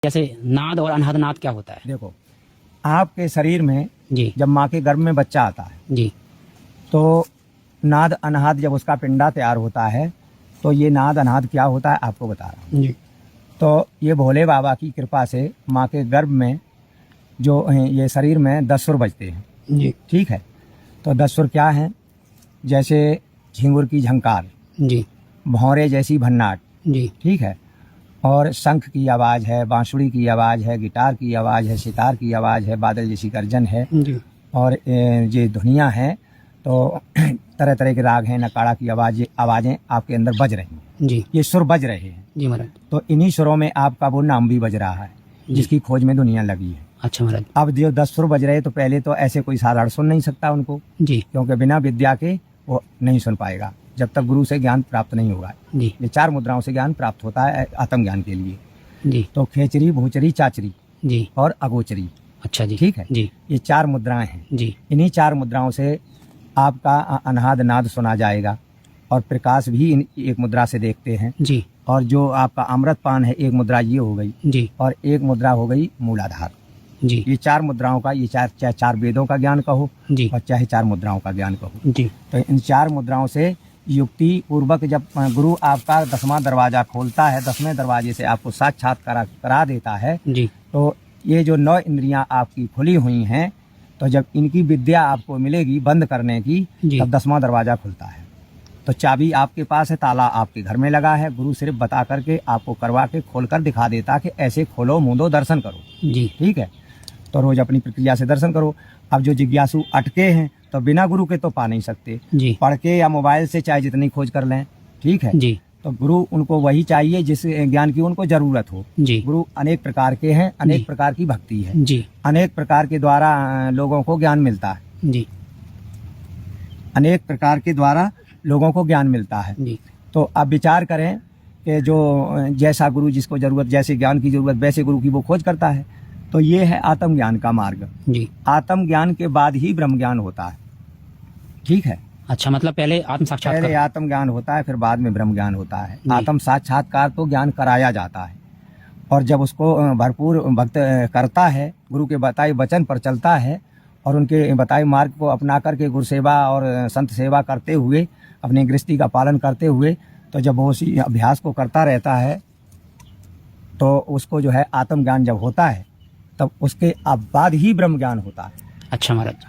जैसे नाद और अनाहत नाद क्या होता है? देखो, आपके शरीर में जी जब माँ के गर्भ में बच्चा आता है जी तो नाद अनाहत जब उसका पिंडा तैयार होता है तो ये नाद अनाहत क्या होता है आपको बता रहा हूँ। जी तो ये भोले बाबा की कृपा से माँ के गर्भ में जो ये शरीर में 10 सुर बजते हैं। जी ठीक है, तो 10 सुर क्या हैं? जैसे झिंगुर की झंकार, जी भौरे जैसी भन्नाट, जी ठीक है, और शंख की आवाज़ है, बांसुरी की आवाज़ है, गिटार की आवाज़ है, सितार की आवाज़ है, बादल जैसी गर्जन है, जी और ये धुनियाँ हैं। तो तरह तरह के राग हैं, नकाड़ा की आवाज़ें आपके अंदर बज रही हैं, जी ये सुर बज रहे हैं। जी महाराज। तो इन्हीं सुरों में आपका वो नाम भी बज रहा है जिसकी खोज में दुनिया लगी है। अच्छा महाराज। अब जो 10 सुर बज रहे तो पहले तो ऐसे कोई साधारण सुन नहीं सकता उनको, जी क्योंकि बिना विद्या के वो नहीं सुन पाएगा जब तक गुरु से ज्ञान प्राप्त नहीं होगा। जी ये 4 मुद्राओं से ज्ञान प्राप्त होता है आत्म ज्ञान के लिए। जी तो खेचरी, भूचरी, चाचरी जी और अगोचरी, अच्छा जी। ठीक है, जी ये 4 मुद्राएं हैं। जी इन्हीं 4 मुद्राओं से आपका अनाहद नाद सुना जाएगा, और प्रकाश भी एक मुद्रा से देखते हैं। जी और जो आपका अमृत पान है, एक मुद्रा ये हो गई, जी और एक मुद्रा हो गई मूलाधार। जी ये 4 मुद्राओं का, ये चाहे 4 वेदों का ज्ञान कहो जी और चाहे 4 मुद्राओं का ज्ञान कहो। जी तो इन 4 मुद्राओं से युक्ति पूर्वक जब गुरु आपका 10वां दरवाजा खोलता है, 10वें दरवाजे से आपको साक्षात्कार करा देता है, जी तो ये जो 9 इंद्रियां आपकी खुली हुई हैं, तो जब इनकी विद्या आपको मिलेगी बंद करने की, जी। तब 10वां दरवाजा खुलता है। तो चाबी आपके पास है, ताला आपके घर में लगा है, गुरु सिर्फ बता करके आपको करवा के खोल कर दिखा देता कि ऐसे खोलो, मूंदो, दर्शन करो। जी ठीक है, तो रोज अपनी प्रक्रिया से दर्शन करो। अब जो जिज्ञासु अटके हैं तो बिना गुरु के तो पा नहीं सकते, जी पढ़ के या मोबाइल से चाहे जितनी खोज कर लें, ठीक है, जी तो गुरु उनको वही चाहिए जिस ज्ञान की उनको जरूरत हो। जी गुरु अनेक प्रकार के हैं, अनेक जी। प्रकार की भक्ति है, जी अनेक प्रकार के द्वारा लोगों को ज्ञान मिलता है, जी अनेक प्रकार के द्वारा लोगों को ज्ञान मिलता है। जी तो अब विचार करें कि जो जैसा गुरु जिसको जरूरत, जैसे ज्ञान की जरूरत वैसे गुरु की वो खोज करता है। तो ये है आत्म ज्ञान का मार्ग। जी आत्म ज्ञान के बाद ही ब्रह्म ज्ञान होता है। ठीक है, अच्छा, मतलब पहले आत्म साक्षात्कार। पहले आत्म ज्ञान होता है, फिर बाद में ब्रह्म ज्ञान होता है। जी। आत्म साक्षात्कार तो ज्ञान कराया जाता है, और जब उसको भरपूर भक्त करता है, गुरु के बताए वचन पर चलता है, और उनके बताए मार्ग को अपना करके गुरु सेवा और संत सेवा करते हुए, अपनी गृहस्थी का पालन करते हुए, तो जब वो उसी अभ्यास को करता रहता है, तो उसको जो है आत्म ज्ञान जब होता है, तब उसके बाद ही ब्रह्म ज्ञान होता है। अच्छा महाराज।